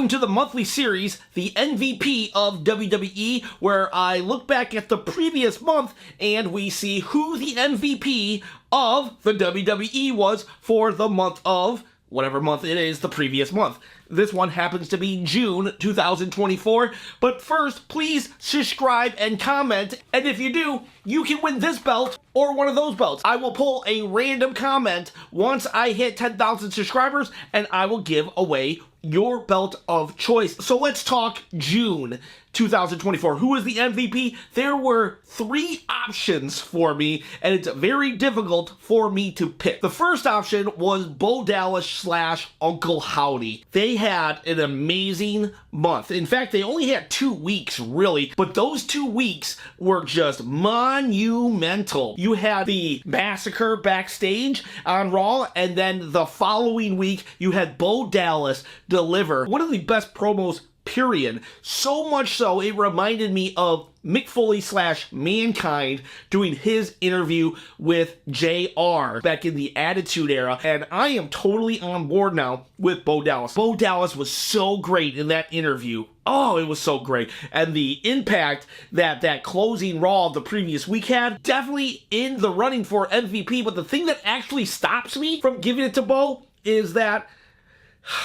Welcome to the monthly series, the MVP of WWE, where I look back at the previous month and we see who the MVP of the WWE was for the month of whatever month it is the previous month. This one happens to be June 2024. But first, please subscribe and comment. And if you do, you can win this belt or one of those belts. I will pull a random comment once I hit 10,000 subscribers, and I will give away your belt of choice. So let's talk June 2024. Who is the MVP? There were 3 options for me, and it's very difficult for me to pick. The first option was Bo Dallas / Uncle Howdy. They had an amazing month. In fact, they only had 2 weeks, really, but those 2 weeks were just monumental. You had the massacre backstage on Raw, and then the following week, you had Bo Dallas deliver one of the best promos, period. So much so, it reminded me of Mick Foley / Mankind doing his interview with JR back in the Attitude Era, and I am totally on board now with Bo Dallas. Bo Dallas was so great in that interview. Oh, it was so great. And the impact that closing Raw of the previous week had, definitely in the running for MVP, but the thing that actually stops me from giving it to Bo is that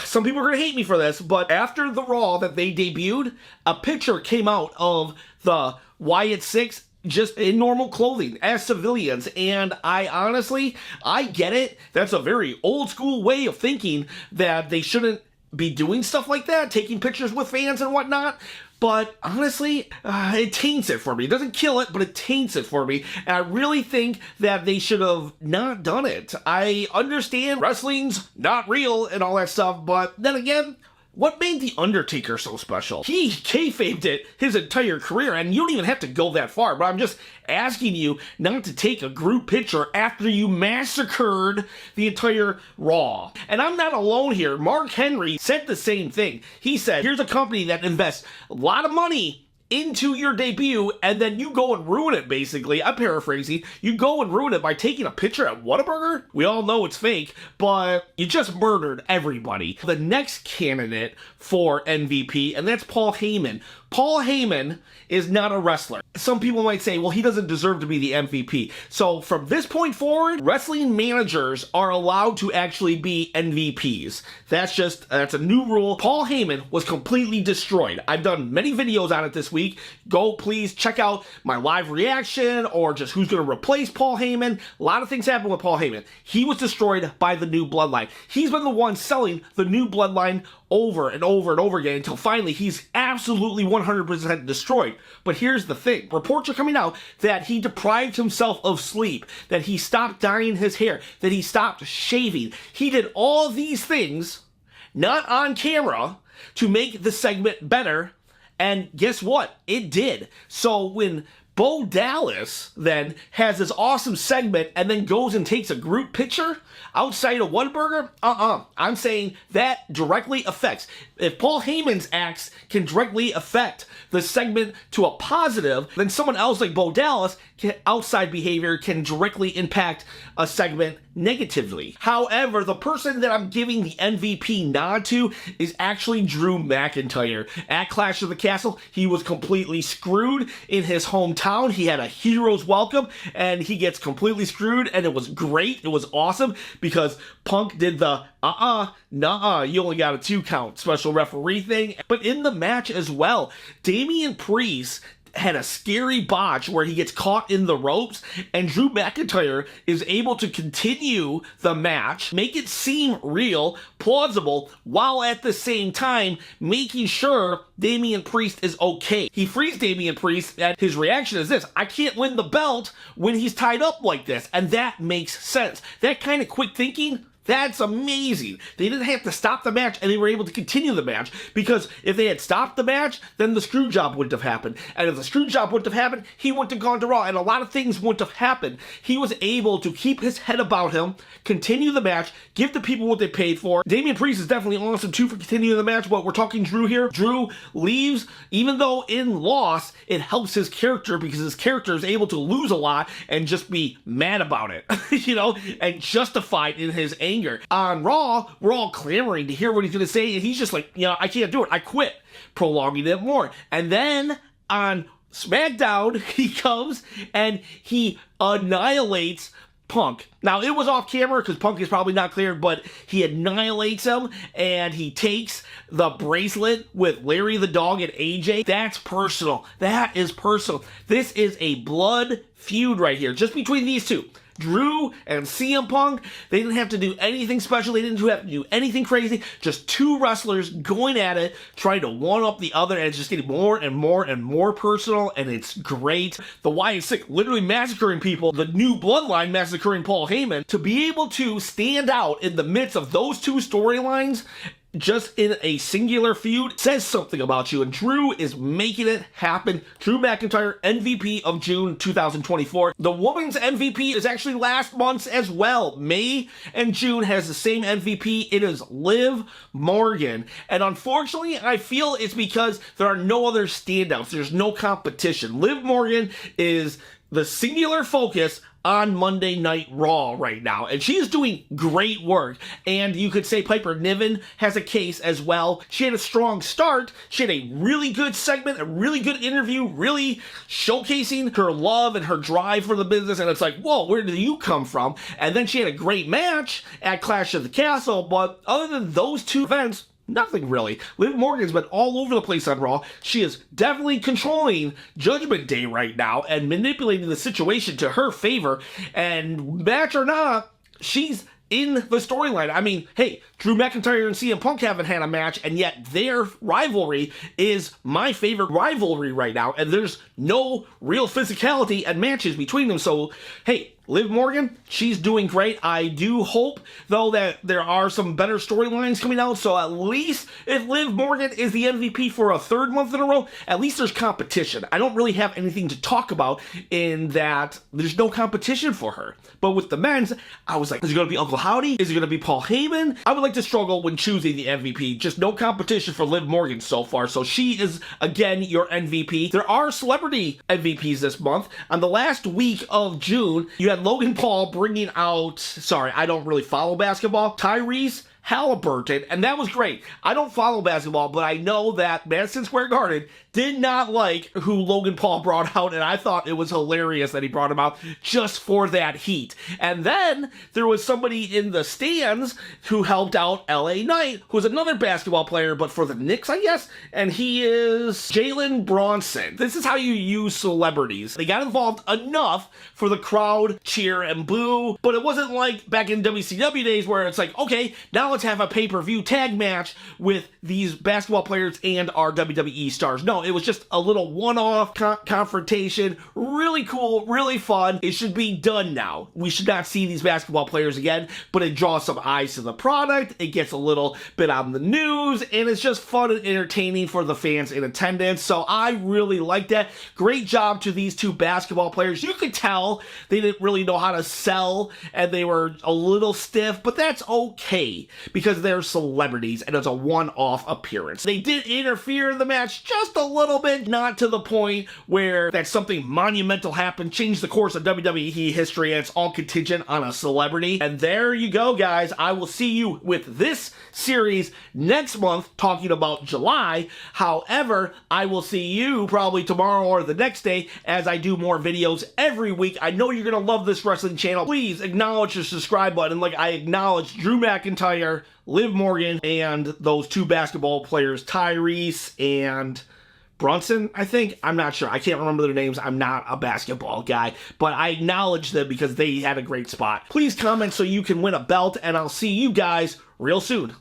some people are going to hate me for this, but after the Raw that they debuted, a picture came out of the Wyatt 6 just in normal clothing as civilians, and I get it. That's a very old school way of thinking that they shouldn't be doing stuff like that, taking pictures with fans and whatnot. But honestly, it taints it for me. It doesn't kill it, but it taints it for me. And I really think that they should have not done it. I understand wrestling's not real and all that stuff, but then again, what made The Undertaker so special? He kayfabed it his entire career, and you don't even have to go that far, but I'm just asking you not to take a group picture after you massacred the entire Raw. And I'm not alone here. Mark Henry said the same thing. He said, here's a company that invests a lot of money into your debut, and then you go and ruin it, basically. I'm paraphrasing. You go and ruin it by taking a picture at Whataburger? We all know it's fake, but you just murdered everybody. The next candidate for MVP, and that's Paul Heyman. Paul Heyman is not a wrestler. Some people might say, well, he doesn't deserve to be the MVP. So from this point forward, wrestling managers are allowed to actually be MVPs. That's a new rule. Paul Heyman was completely destroyed. I've done many videos on it this week. Go please check out my live reaction or just who's going to replace Paul Heyman. A lot of things happened with Paul Heyman. He was destroyed by the new Bloodline. He's been the one selling the new Bloodline over and over and over again until finally he's absolutely 100% destroyed. But here's the thing. Reports are coming out that he deprived himself of sleep, that he stopped dyeing his hair, that he stopped shaving. He did all these things, not on camera, to make the segment better. And guess what? It did. So when Bo Dallas then has this awesome segment and then goes and takes a group picture outside of Whataburger, I'm saying that directly affects. If Paul Heyman's acts can directly affect the segment to a positive, then someone else like Bo Dallas, outside behavior can directly impact a segment negatively. However, the person that I'm giving the MVP nod to is actually Drew McIntyre. At Clash of the Castle, he was completely screwed in his hometown. He had a hero's welcome, and he gets completely screwed, and it was great. It was awesome, because Punk did the you only got a 2 count special referee thing. But in the match as well, Damian Priest had a scary botch where he gets caught in the ropes, and Drew McIntyre is able to continue the match, make it seem real, plausible, while at the same time making sure Damian Priest is okay. He frees Damian Priest, and his reaction is this: I can't win the belt when he's tied up like this. And that makes sense. That kind of quick thinking, that's amazing. They didn't have to stop the match, and they were able to continue the match, because if they had stopped the match, then the screw job wouldn't have happened. And if the screw job wouldn't have happened, he wouldn't have gone to Raw, and a lot of things wouldn't have happened. He was able to keep his head about him, continue the match, give the people what they paid for. Damian Priest is definitely awesome too for continuing the match, but we're talking Drew here. Drew leaves, even though in loss, it helps his character, because his character is able to lose a lot and just be mad about it, and justified in his anger anger. On Raw, we're all clamoring to hear what he's going to say, and he's just like, I can't do it. I quit, prolonging it more. And then on SmackDown, he comes and he annihilates Punk. Now, it was off camera because Punk is probably not cleared, but he annihilates him, and he takes the bracelet with Larry the Dog and AJ. That's personal. That is personal. This is a blood feud right here, just between these two. Drew and CM Punk, they didn't have to do anything special. They didn't have to do anything crazy. Just two wrestlers going at it, trying to one-up the other, and it's just getting more and more and more personal, and it's great. The Wyatt Sick literally massacring people, the new Bloodline massacring Paul Heyman. To be able to stand out in the midst of those two storylines, just in a singular feud, says something about you, and Drew is making it happen. Drew McIntyre, MVP of June 2024. The women's MVP is actually last month's as well. May and June has the same MVP. It is Liv Morgan, and unfortunately, I feel it's because there are no other standouts. There's no competition. Liv Morgan is the singular focus on Monday Night Raw right now, and she is doing great work. And you could say Piper Niven has a case as well. She had a strong start. She had a really good segment, a really good interview, really showcasing her love and her drive for the business, and it's like, whoa, where did you come from? And then she had a great match at Clash of the Castle, but other than those two events, nothing really. Liv Morgan's been all over the place on Raw. She is definitely controlling Judgment Day right now and manipulating the situation to her favor. And match or not, she's in the storyline. I mean, hey, Drew McIntyre and CM Punk haven't had a match, and yet their rivalry is my favorite rivalry right now, and there's no real physicality and matches between them. So, hey, Liv Morgan, she's doing great. I do hope, though, that there are some better storylines coming out, so at least if Liv Morgan is the MVP for a third month in a row, at least there's competition. I don't really have anything to talk about in that there's no competition for her. But with the men's, I was like, is it going to be Uncle Howdy? Is it going to be Paul Heyman? I would like to struggle when choosing the MVP. Just no competition for Liv Morgan so far, so she is, again, your MVP. There are celebrity MVPs this month. On the last week of June, you had Logan Paul bringing out, sorry, I don't really follow basketball, Tyrese Halliburton, and that was great. I don't follow basketball, but I know that Madison Square Garden did not like who Logan Paul brought out, and I thought it was hilarious that he brought him out just for that heat. And then there was somebody in the stands who helped out LA Knight, who's another basketball player, but for the Knicks, I guess, and he is Jalen Bronson. This is how you use celebrities. They got involved enough for the crowd cheer and boo, but it wasn't like back in WCW days where it's like, okay, now let's have a pay-per-view tag match with these basketball players and our WWE stars. No, it was just a little one-off confrontation. Really cool, really fun. It should be done now. We should not see these basketball players again, but it draws some eyes to the product. It gets a little bit on the news, and it's just fun and entertaining for the fans in attendance. So I really like that. Great job to these two basketball players. You could tell they didn't really know how to sell, and they were a little stiff, but that's okay, because they're celebrities and it's a one-off appearance. They did interfere in the match just a little bit, not to the point where that something monumental happened, changed the course of WWE history, and it's all contingent on a celebrity. And there you go, guys. I will see you with this series next month, talking about July. However, I will see you probably tomorrow or the next day as I do more videos every week. I know you're going to love this wrestling channel. Please acknowledge the subscribe button like I acknowledge Drew McIntyre, Liv Morgan, and those two basketball players, Tyrese and Brunson, I think. I'm not sure. I can't remember their names. I'm not a basketball guy, but I acknowledge them because they had a great spot. Please comment so you can win a belt, and I'll see you guys real soon.